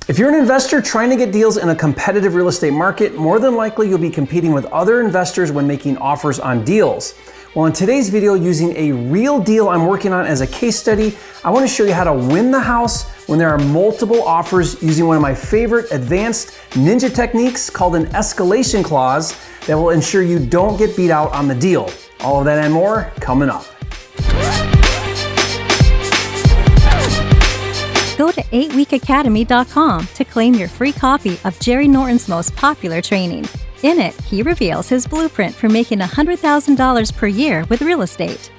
If you're an investor trying to get deals in a competitive real estate market, more than likely you'll be competing with other investors when making offers on deals. Well, in today's video, using a real deal I'm working on as a case study, I want to show you how to win the house when there are multiple offers using one of my favorite advanced ninja techniques called an escalation clause that will ensure you don't get beat out on the deal. All of that and more coming up. Go to 8weekacademy.com to claim your free copy of Jerry Norton's most popular training. In it, he reveals his blueprint for making $100,000 per year with real estate.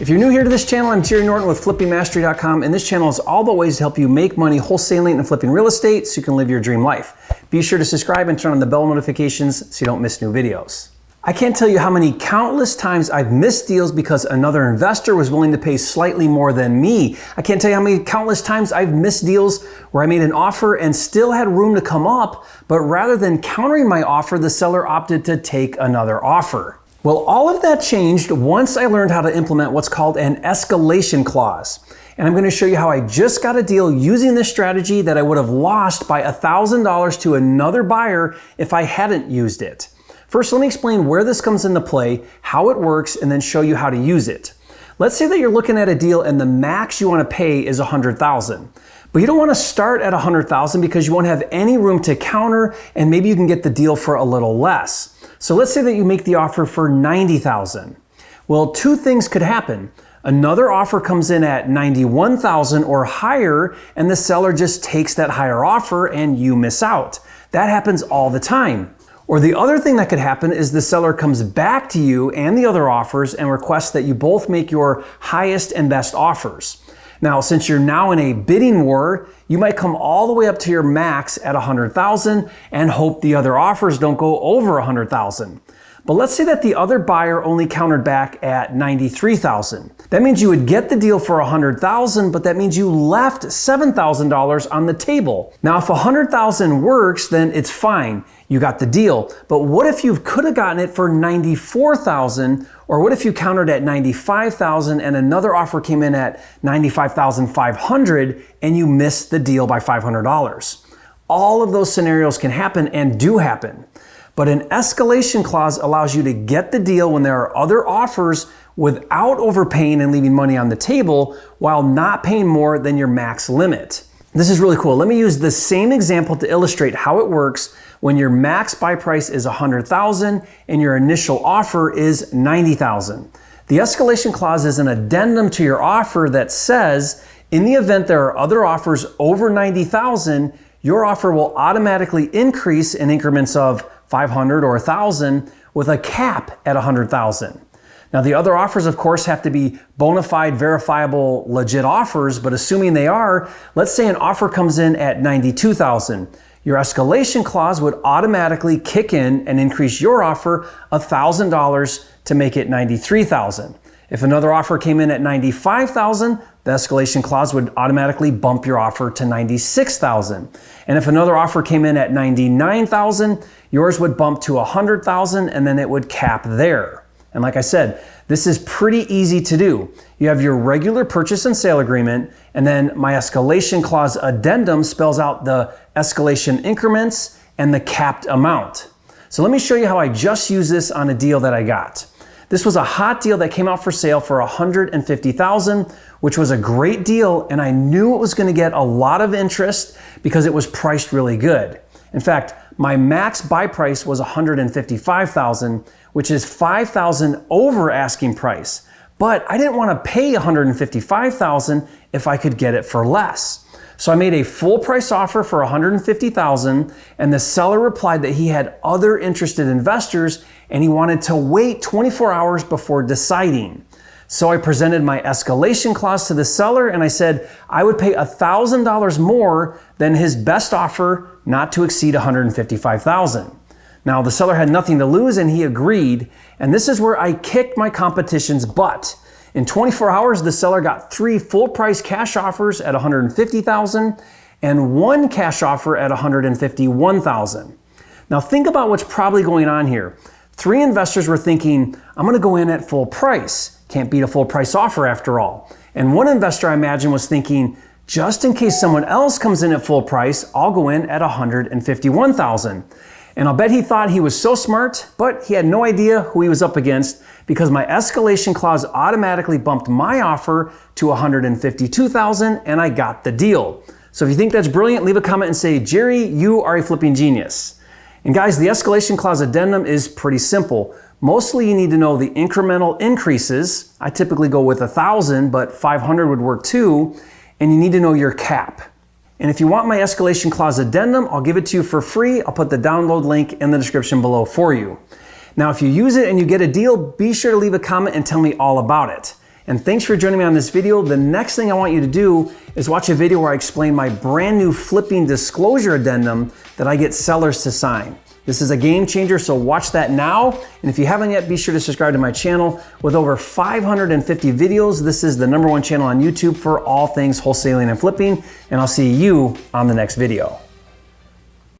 If you're new here to this channel, I'm Jerry Norton with FlippingMastery.com, and this channel is all about ways to help you make money wholesaling and flipping real estate so you can live your dream life. Be sure to subscribe and turn on the bell notifications so you don't miss new videos. I can't tell you how many countless times I've missed deals because another investor was willing to pay slightly more than me. I can't tell you how many countless times I've missed deals where I made an offer and still had room to come up, but rather than countering my offer, the seller opted to take another offer. Well, all of that changed once I learned how to implement what's called an escalation clause. And I'm going to show you how I just got a deal using this strategy that I would have lost by $1,000 to another buyer if I hadn't used it. First, let me explain where this comes into play, how it works, and then show you how to use it. Let's say that you're looking at a deal and the max you want to pay is $100,000. But you don't want to start at $100,000 because you won't have any room to counter, and maybe you can get the deal for a little less. So let's say that you make the offer for $90,000. Well, two things could happen. Another offer comes in at $91,000 or higher, and the seller just takes that higher offer and you miss out. That happens all the time. Or the other thing that could happen is the seller comes back to you and the other offers and requests that you both make your highest and best offers. Now, since you're now in a bidding war, you might come all the way up to your max at $100,000 and hope the other offers don't go over $100,000. But let's say that the other buyer only countered back at $93,000. That means you would get the deal for $100,000, but that means you left $7,000 on the table. Now, if $100,000 works, then it's fine. You got the deal. But what if you could have gotten it for $94,000? Or what if you countered at $95,000 and another offer came in at $95,500 and you missed the deal by $500? All of those scenarios can happen and do happen. But an escalation clause allows you to get the deal when there are other offers without overpaying and leaving money on the table while not paying more than your max limit. This is really cool. Let me use the same example to illustrate how it works when your max buy price is $100,000 and your initial offer is $90,000. The escalation clause is an addendum to your offer that says, in the event there are other offers over $90,000, your offer will automatically increase in increments of $500 or $1,000 with a cap at $100,000. Now, the other offers, of course, have to be bona fide, verifiable, legit offers, but assuming they are, let's say an offer comes in at $92,000. Your escalation clause would automatically kick in and increase your offer $1,000 to make it $93,000. If another offer came in at $95,000, the escalation clause would automatically bump your offer to $96,000. And if another offer came in at $99,000, yours would bump to $100,000 and then it would cap there. And like I said, this is pretty easy to do. You have your regular purchase and sale agreement, and then my escalation clause addendum spells out the escalation increments and the capped amount. So let me show you how I just used this on a deal that I got. This was a hot deal that came out for sale for $150,000, which was a great deal, and I knew it was going to get a lot of interest because it was priced really good. In fact, my max buy price was $155,000, which is $5,000 over asking price. But I didn't want to pay $155,000 if I could get it for less. So I made a full price offer for $150,000, and the seller replied that he had other interested investors and he wanted to wait 24 hours before deciding. So I presented my escalation clause to the seller and I said I would pay $1,000 more than his best offer, not to exceed $155,000. Now, the seller had nothing to lose and he agreed, and this is where I kicked my competition's butt. In 24 hours, the seller got 3 full price cash offers at $150,000 and 1 cash offer at $151,000. Now think about what's probably going on here. 3 investors were thinking, I'm gonna go in at full price. Can't beat a full price offer after all. And 1 investor, I imagine, was thinking, Just in case someone else comes in at full price, I'll go in at $151,000. And I'll bet he thought he was so smart, but he had no idea who he was up against because my escalation clause automatically bumped my offer to $152,000 and I got the deal. So if you think that's brilliant, leave a comment and say, Jerry, you are a flipping genius. And guys, the escalation clause addendum is pretty simple. Mostly you need to know the incremental increases. I typically go with 1,000, but 500 would work too. And you need to know your cap. And if you want my escalation clause addendum, I'll give it to you for free. I'll put the download link in the description below for you. Now, if you use it and you get a deal, be sure to leave a comment and tell me all about it. And thanks for joining me on this video. The next thing I want you to do is watch a video where I explain my brand new flipping disclosure addendum that I get sellers to sign. This is a game changer, so watch that now. And if you haven't yet, be sure to subscribe to my channel. With over 550 videos, this is the #1 channel on YouTube for all things wholesaling and flipping. And I'll see you on the next video.